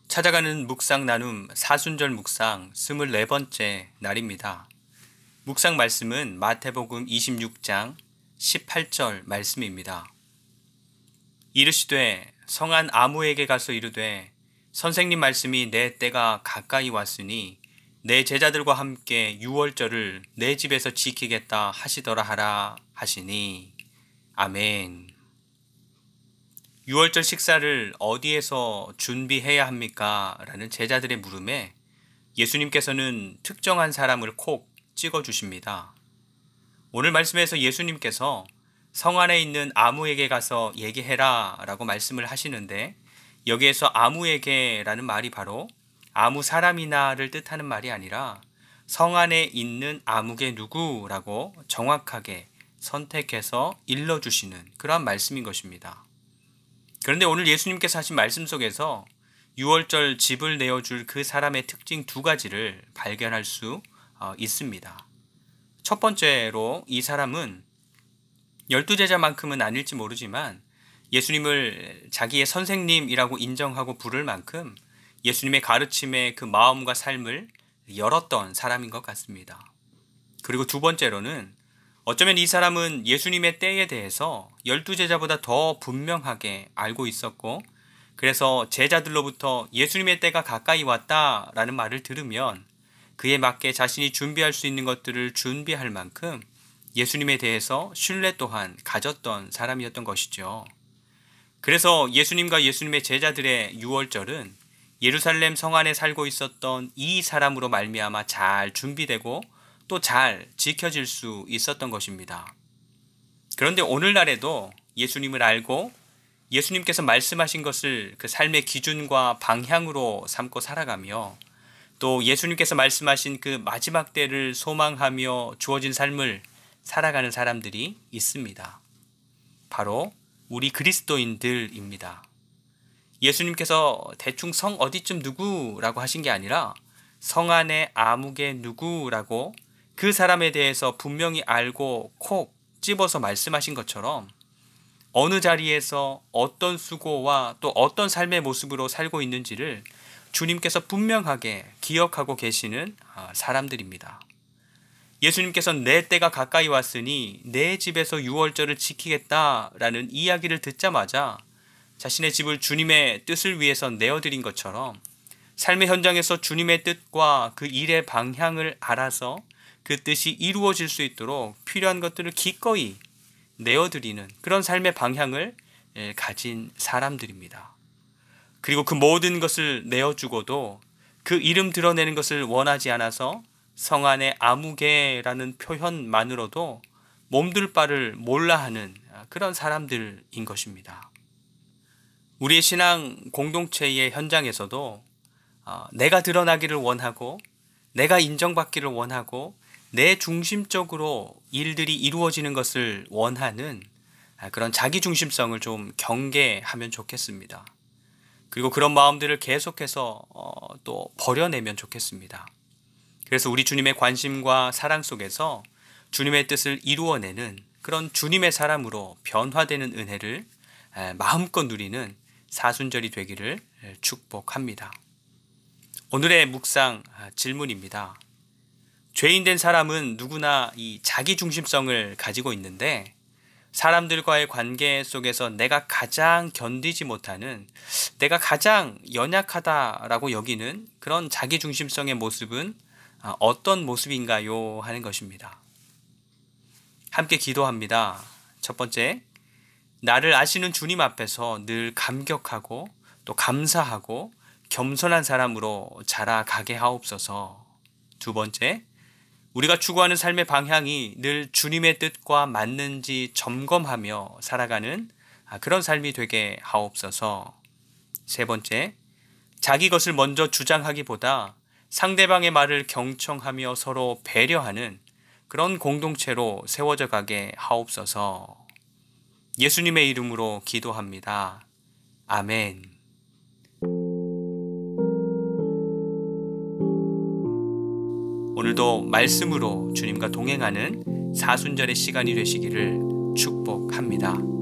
찾아가는 묵상 나눔 사순절 묵상 24번째 날입니다. 묵상 말씀은 마태복음 26장 18절 말씀입니다. 이르시되 성한 아무에게 가서 이르되 선생님 말씀이 내 때가 가까이 왔으니 내 제자들과 함께 유월절을 내 집에서 지키겠다 하시더라 하라 하시니. 아멘. 유월절 식사를 어디에서 준비해야 합니까? 라는 제자들의 물음에 예수님께서는 특정한 사람을 콕 찍어주십니다. 오늘 말씀에서 예수님께서 성 안에 있는 아무에게 가서 얘기해라 라고 말씀을 하시는데, 여기에서 아무에게 라는 말이 바로 아무 사람이나를 뜻하는 말이 아니라 성 안에 있는 아무개 누구라고 정확하게 선택해서 일러주시는 그러한 말씀인 것입니다. 그런데 오늘 예수님께서 하신 말씀 속에서 유월절 집을 내어줄 그 사람의 특징 두 가지를 발견할 수 있습니다. 첫 번째로 이 사람은 12제자만큼은 아닐지 모르지만 예수님을 자기의 선생님이라고 인정하고 부를 만큼 예수님의 가르침의 그 마음과 삶을 열었던 사람인 것 같습니다. 그리고 두 번째로는 어쩌면 이 사람은 예수님의 때에 대해서 12제자보다 더 분명하게 알고 있었고, 그래서 제자들로부터 예수님의 때가 가까이 왔다라는 말을 들으면 그에 맞게 자신이 준비할 수 있는 것들을 준비할 만큼 예수님에 대해서 신뢰 또한 가졌던 사람이었던 것이죠. 그래서 예수님과 예수님의 제자들의 유월절은 예루살렘 성 안에 살고 있었던 이 사람으로 말미암아 잘 준비되고 또 잘 지켜질 수 있었던 것입니다. 그런데 오늘날에도 예수님을 알고 예수님께서 말씀하신 것을 그 삶의 기준과 방향으로 삼고 살아가며 또 예수님께서 말씀하신 그 마지막 때를 소망하며 주어진 삶을 살아가는 사람들이 있습니다. 바로 우리 그리스도인들입니다. 예수님께서 대충 성 어디쯤 누구라고 하신 게 아니라 성 안에 아무개 누구라고 그 사람에 대해서 분명히 알고 콕 집어서 말씀하신 것처럼 어느 자리에서 어떤 수고와 또 어떤 삶의 모습으로 살고 있는지를 주님께서 분명하게 기억하고 계시는 사람들입니다. 예수님께서는 내 때가 가까이 왔으니 내 집에서 유월절을 지키겠다라는 이야기를 듣자마자 자신의 집을 주님의 뜻을 위해서 내어드린 것처럼 삶의 현장에서 주님의 뜻과 그 일의 방향을 알아서 그 뜻이 이루어질 수 있도록 필요한 것들을 기꺼이 내어드리는 그런 삶의 방향을 가진 사람들입니다. 그리고 그 모든 것을 내어주고도 그 이름 드러내는 것을 원하지 않아서 성 안에 아무개라는 표현만으로도 몸둘 바를 몰라하는 그런 사람들인 것입니다. 우리의 신앙 공동체의 현장에서도 내가 드러나기를 원하고 내가 인정받기를 원하고 내 중심적으로 일들이 이루어지는 것을 원하는 그런 자기중심성을 좀 경계하면 좋겠습니다. 그리고 그런 마음들을 계속해서 또 버려내면 좋겠습니다. 그래서 우리 주님의 관심과 사랑 속에서 주님의 뜻을 이루어내는 그런 주님의 사람으로 변화되는 은혜를 마음껏 누리는 사순절이 되기를 축복합니다. 오늘의 묵상 질문입니다. 죄인된 사람은 누구나 이 자기중심성을 가지고 있는데 사람들과의 관계 속에서 내가 가장 견디지 못하는, 내가 가장 연약하다라고 여기는 그런 자기중심성의 모습은 어떤 모습인가요? 하는 것입니다. 함께 기도합니다. 첫 번째, 나를 아시는 주님 앞에서 늘 감격하고 또 감사하고 겸손한 사람으로 자라가게 하옵소서. 두 번째, 우리가 추구하는 삶의 방향이 늘 주님의 뜻과 맞는지 점검하며 살아가는 그런 삶이 되게 하옵소서. 세 번째, 자기 것을 먼저 주장하기보다 상대방의 말을 경청하며 서로 배려하는 그런 공동체로 세워져 가게 하옵소서. 예수님의 이름으로 기도합니다. 아멘. 오늘도 말씀으로 주님과 동행하는 사순절의 시간이 되시기를 축복합니다.